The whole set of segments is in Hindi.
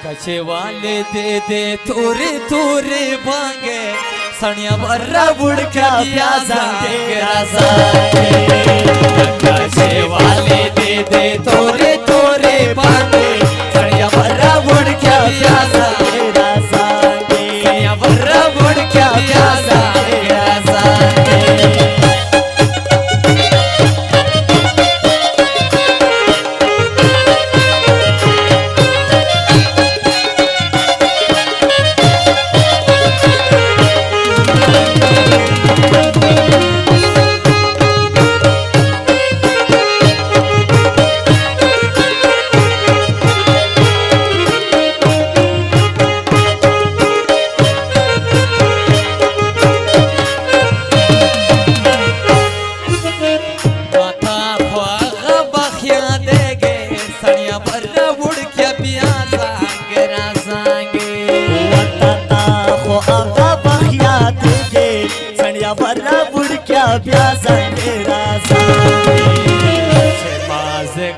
कचे वाले दे थोरे थोरे भांगे सनिया बर्रा बुड़का प्यासा कचे वाले दे थोरे थोरे भांगे सनिया बर्रा बुड़का प्यासा सनिया बर्रा बुड़का प्यासा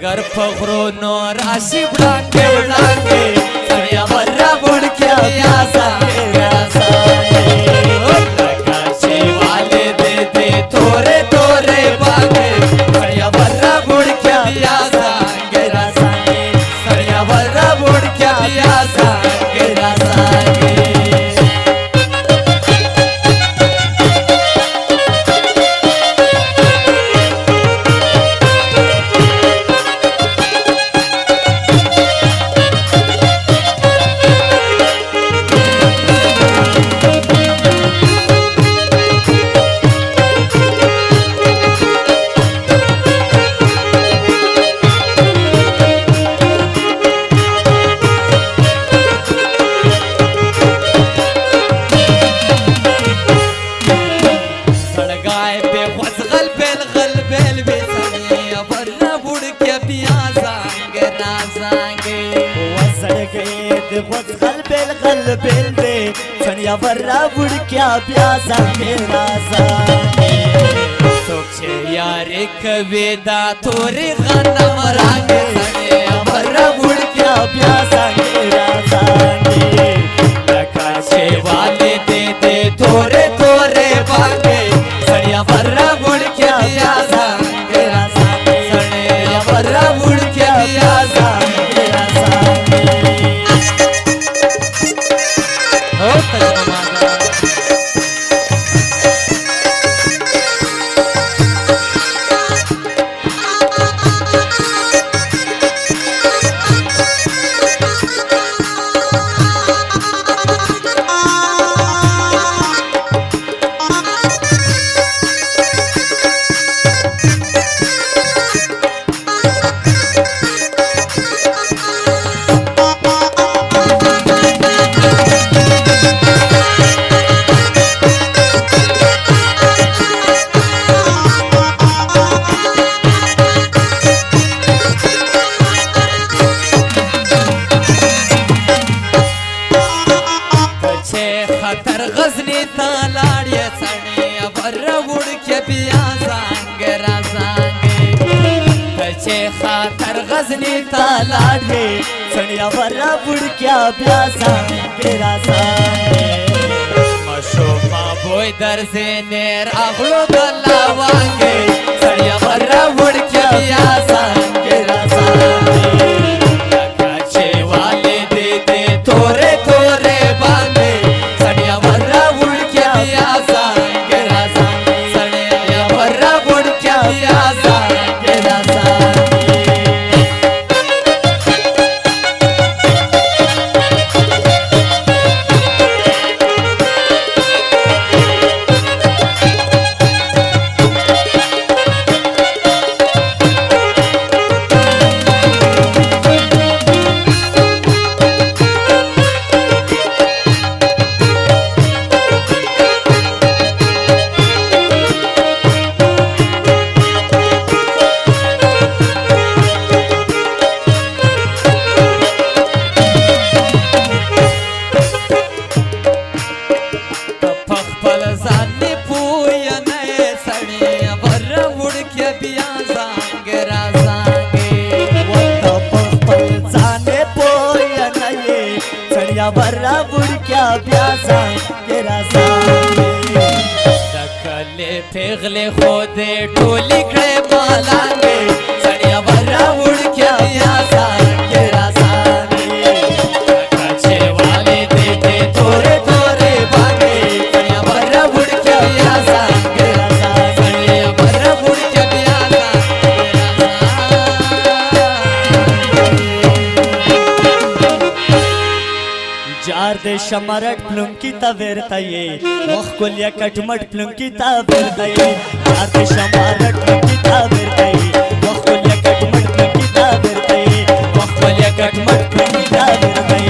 घर फखरो नो राशि ब्लांगे ब्लांगे सनिया बर्रा बुड़का प्यासा कचे वाले दे थोरे थोरे भांगे सनिया बर्रा बुड़का प्यासा सनिया बर्रा बुड़का प्यासा सनिया बर्रा बुड़का प्यासा सोचे यार कवेदा थोरे खाना मरांगे सनिया बर्रा बुड़का प्यासा कचे वाले दे थोरे थोरे भांगे सनिया बर्रा बुड़का प्यासा सनिया बर्रा बुड़का प्यासा गजनी तालाड़िया सनिया बर्रा बुड़का प्यासा कचे खातर गजनी तालाड़े सनिया बर्रा बुड़का प्यासा मशोमा बोई दर से नेर अगलो गला वांगे सनिया बर्रा बुड़का प्यासा कचे वाले दे थोरे थोरे भांगे सनिया बर्रा बुड़का प्यासा सनिया बर्रा बुड़का प्यासा सड़िया बर्रा बुड़किया प्यासा के रासा दखले पेगले खोदे टोली खड़े मालांगे सड़िया बर्रा बुड़किया प्यासा के रासा कच्चे वाले देते थोड़े थोड़े बांगे सड़िया बर्रा बुड़किया प्यासा के रासा सड़िया बर्रा बुड़किया प्यासा जार दे शमरट प्लुंकी तवेर तये वख कोलिया कटमट प्लुंकी तवेर तये जार दे शमरट प्लुंकी तवेर तये वख कोलिया कटमट प्लुंकी तवेर तये वख कोलिया कटमट प्लुंकी तवेर तये